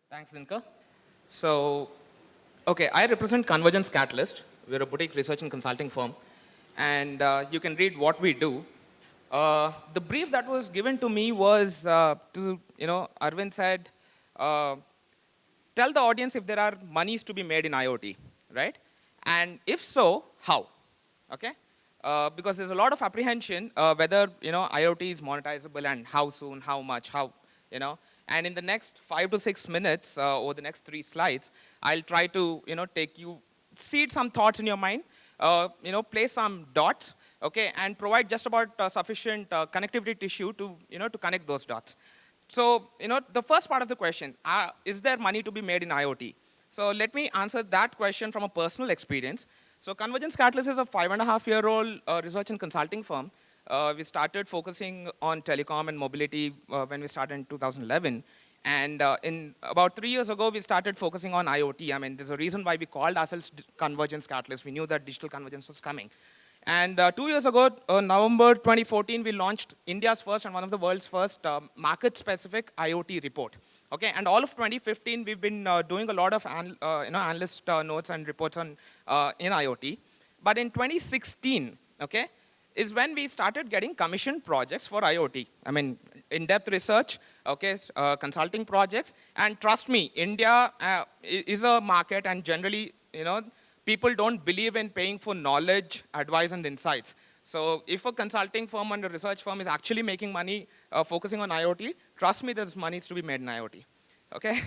Thanks, Dinka. So, okay, I represent Convergence Catalyst. We're a boutique research and consulting firm, and you can read what we do. The brief that was given to me was Arvind said, uh, tell the audience if there are monies to be made in IoT, right? And if so, how? Okay? Because there's a lot of apprehension whether IoT is monetizable and how soon, how much, how you know. And in the next 5 to 6 minutes, over the next 3 slides, I'll try to take you seed some thoughts in your mind, place some dots, okay, and provide just about sufficient connectivity tissue to to connect those dots. So, the first part of the question, is there money to be made in IoT? So let me answer that question from a personal experience. So Convergence Catalyst is a 5.5-year-old research and consulting firm. We started focusing on telecom and mobility when we started in 2011. And in about 3 years ago, we started focusing on IoT. I mean, there's a reason why we called ourselves Convergence Catalyst. We knew that digital convergence was coming. And 2 years ago, November 2014, we launched India's first and one of the world's first market-specific IoT report. Okay, and all of 2015, we've been doing a lot of analyst notes and reports on in IoT. But in 2016, okay, is when we started getting commissioned projects for IoT. I mean, in-depth research, okay, consulting projects. And trust me, India is a market, and generally, people don't believe in paying for knowledge, advice, and insights. So if a consulting firm and a research firm is actually making money focusing on IoT, trust me, there's money to be made in IoT. Okay?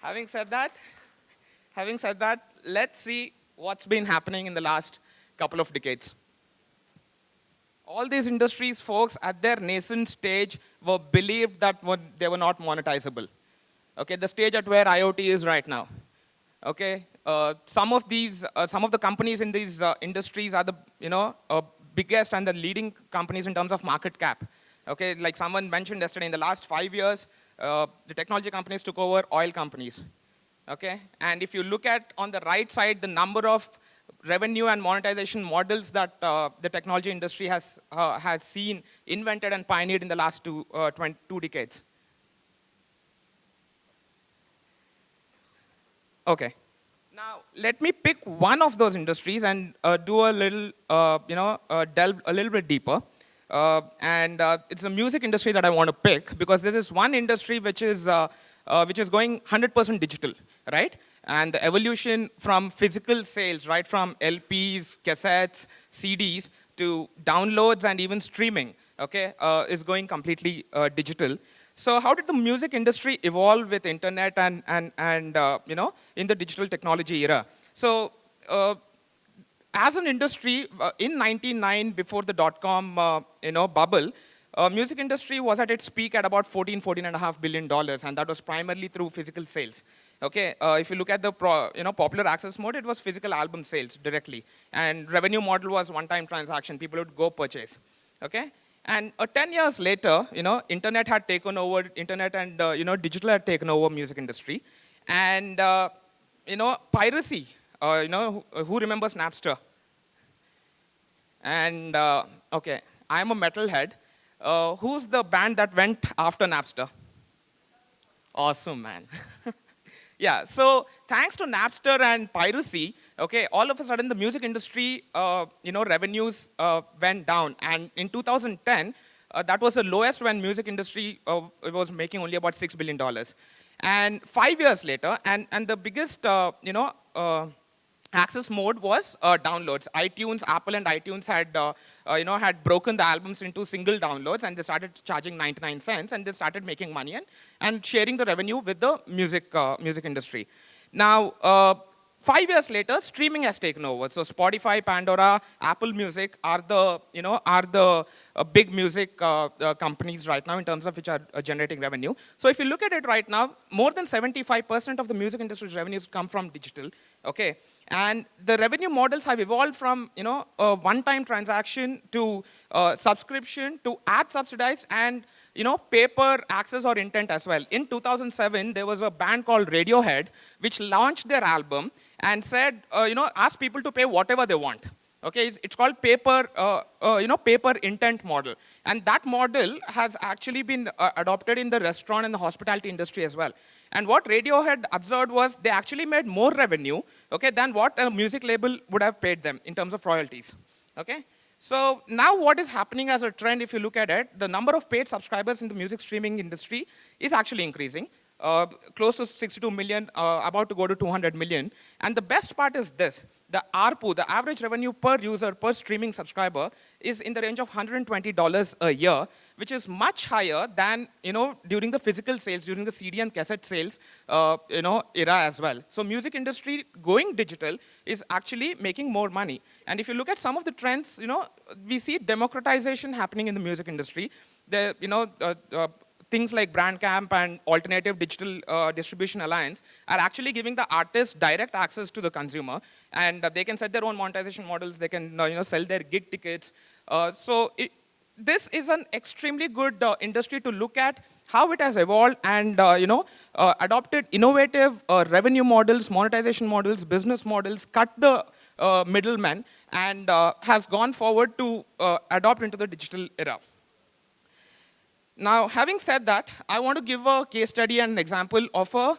having said that, let's see what's been happening in the last couple of decades. All these industries, folks, at their nascent stage, were believed that they were not monetizable. Okay, the stage at where IoT is right now. Okay, some of the companies in these industries are the biggest and the leading companies in terms of market cap. Okay, like someone mentioned yesterday, in the last 5 years, the technology companies took over oil companies. Okay, and if you look at on the right side, the number of revenue and monetization models that the technology industry has seen, invented, and pioneered in the last two decades. Okay. Now, let me pick one of those industries and do a little, delve a little bit deeper. It's the music industry that I want to pick, because this is one industry which is going 100% digital, right? And the evolution from physical sales, right, from LPs, cassettes, CDs, to downloads and even streaming, okay, is going completely digital. So how did the music industry evolve with internet and in the digital technology era? So as an industry, in 1999, before the dot-com bubble, music industry was at its peak at about $14.5 billion, and that was primarily through physical sales. Okay, if you look at the popular access mode, it was physical album sales directly, and revenue model was one-time transaction. People would go purchase. Okay. And 10 years later, internet had taken over, internet and digital had taken over music industry. And piracy, who remembers Napster? And okay, I'm a metalhead. Who's the band that went after Napster? Awesome, man. Yeah, so thanks to Napster and piracy, okay, all of a sudden the music industry, revenues went down. And in 2010, that was the lowest when music industry was making only about $6 billion. And 5 years later, and the biggest, access mode was downloads. iTunes, Apple and iTunes had broken the albums into single downloads, and they started charging 99 cents, and they started making money and sharing the revenue with the music industry. Now, 5 years later, streaming has taken over. So Spotify, Pandora, Apple Music are the big music companies right now in terms of which are generating revenue. So if you look at it right now, more than 75% of the music industry's revenues come from digital. Okay. And the revenue models have evolved from a one-time transaction to subscription to ad subsidized and paper access or intent as well. In 2007, there was a band called Radiohead which launched their album and said, asked people to pay whatever they want. Okay, it's called paper intent model, and that model has actually been adopted in the restaurant and the hospitality industry as well. And what radio had observed was they actually made more revenue, okay, than what a music label would have paid them in terms of royalties. Okay, so now what is happening as a trend, if you look at it, the number of paid subscribers in the music streaming industry is actually increasing. Close to 62 million, about to go to 200 million. And the best part is this: the ARPU, the average revenue per user, per streaming subscriber, is in the range of $120 a year, which is much higher than during the physical sales, during the CD and cassette sales era as well. So music industry going digital is actually making more money. And if you look at some of the trends, we see democratization happening in the music industry. Things like Brandcamp and Alternative Digital Distribution Alliance are actually giving the artists direct access to the consumer, and they can set their own monetization models. They can sell their gig tickets. This is an extremely good industry to look at how it has evolved and adopted innovative revenue models, monetization models, business models, cut the middlemen, and has gone forward to adopt into the digital era. Now, having said that, I want to give a case study and an example of a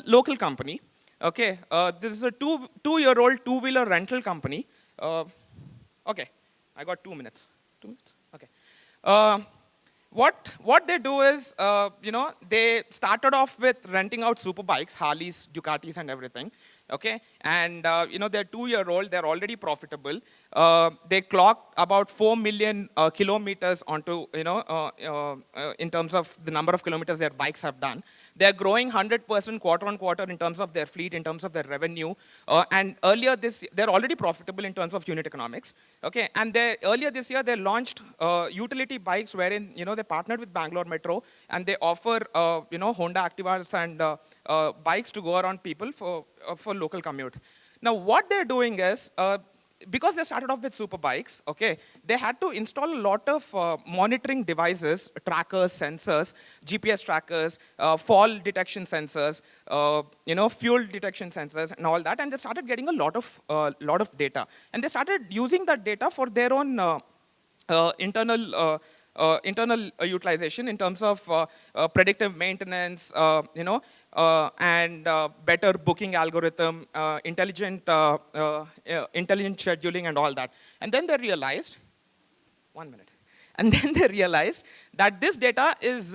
local company. Okay, this is a two-year-old two-wheeler rental company. Okay, I got 2 minutes. 2 minutes? Okay. What they do is, they started off with renting out super bikes, Harleys, Ducatis, and everything. Okay, and they're 2-year-old, they're already profitable. They clocked about 4 million kilometers onto, in terms of the number of kilometers their bikes have done. They're growing 100% quarter on quarter in terms of their fleet, in terms of their revenue. And earlier they're already profitable in terms of unit economics. Okay, and earlier this year they launched utility bikes wherein, they partnered with Bangalore Metro, and they offer, Honda Activas and bikes to go around people for local commute. Now, what they're doing is, because they started off with super bikes, okay, they had to install a lot of monitoring devices, trackers, sensors, GPS trackers, fall detection sensors, fuel detection sensors, and all that. And they started getting a lot of data, and they started using that data for their own internal utilization in terms of predictive maintenance, and better booking algorithm, intelligent scheduling, and all that. And then they realized, 1 minute. And then they realized that this data is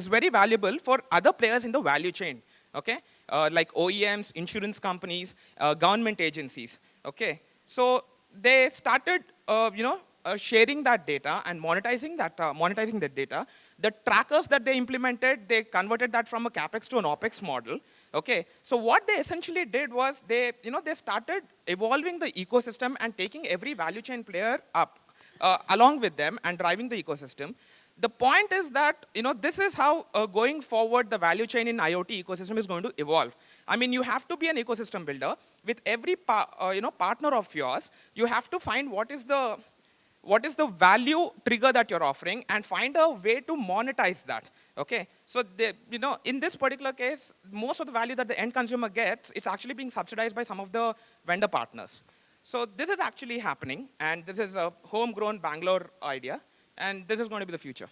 very valuable for other players in the value chain, okay? Like OEMs, insurance companies, government agencies, okay? So they started, sharing that data and monetizing that data. The trackers that they implemented, they converted that from a capex to an opex model. Okay, so what they essentially did was they started evolving the ecosystem and taking every value chain player up along with them and driving the ecosystem. The point is that this is how going forward the value chain in IoT ecosystem is going to evolve. I mean, you have to be an ecosystem builder with every partner of yours. You have to find what is the value trigger that you're offering and find a way to monetize that, okay? So, in this particular case, most of the value that the end consumer gets, it's actually being subsidized by some of the vendor partners. So this is actually happening, and this is a homegrown Bangalore idea, and this is going to be the future.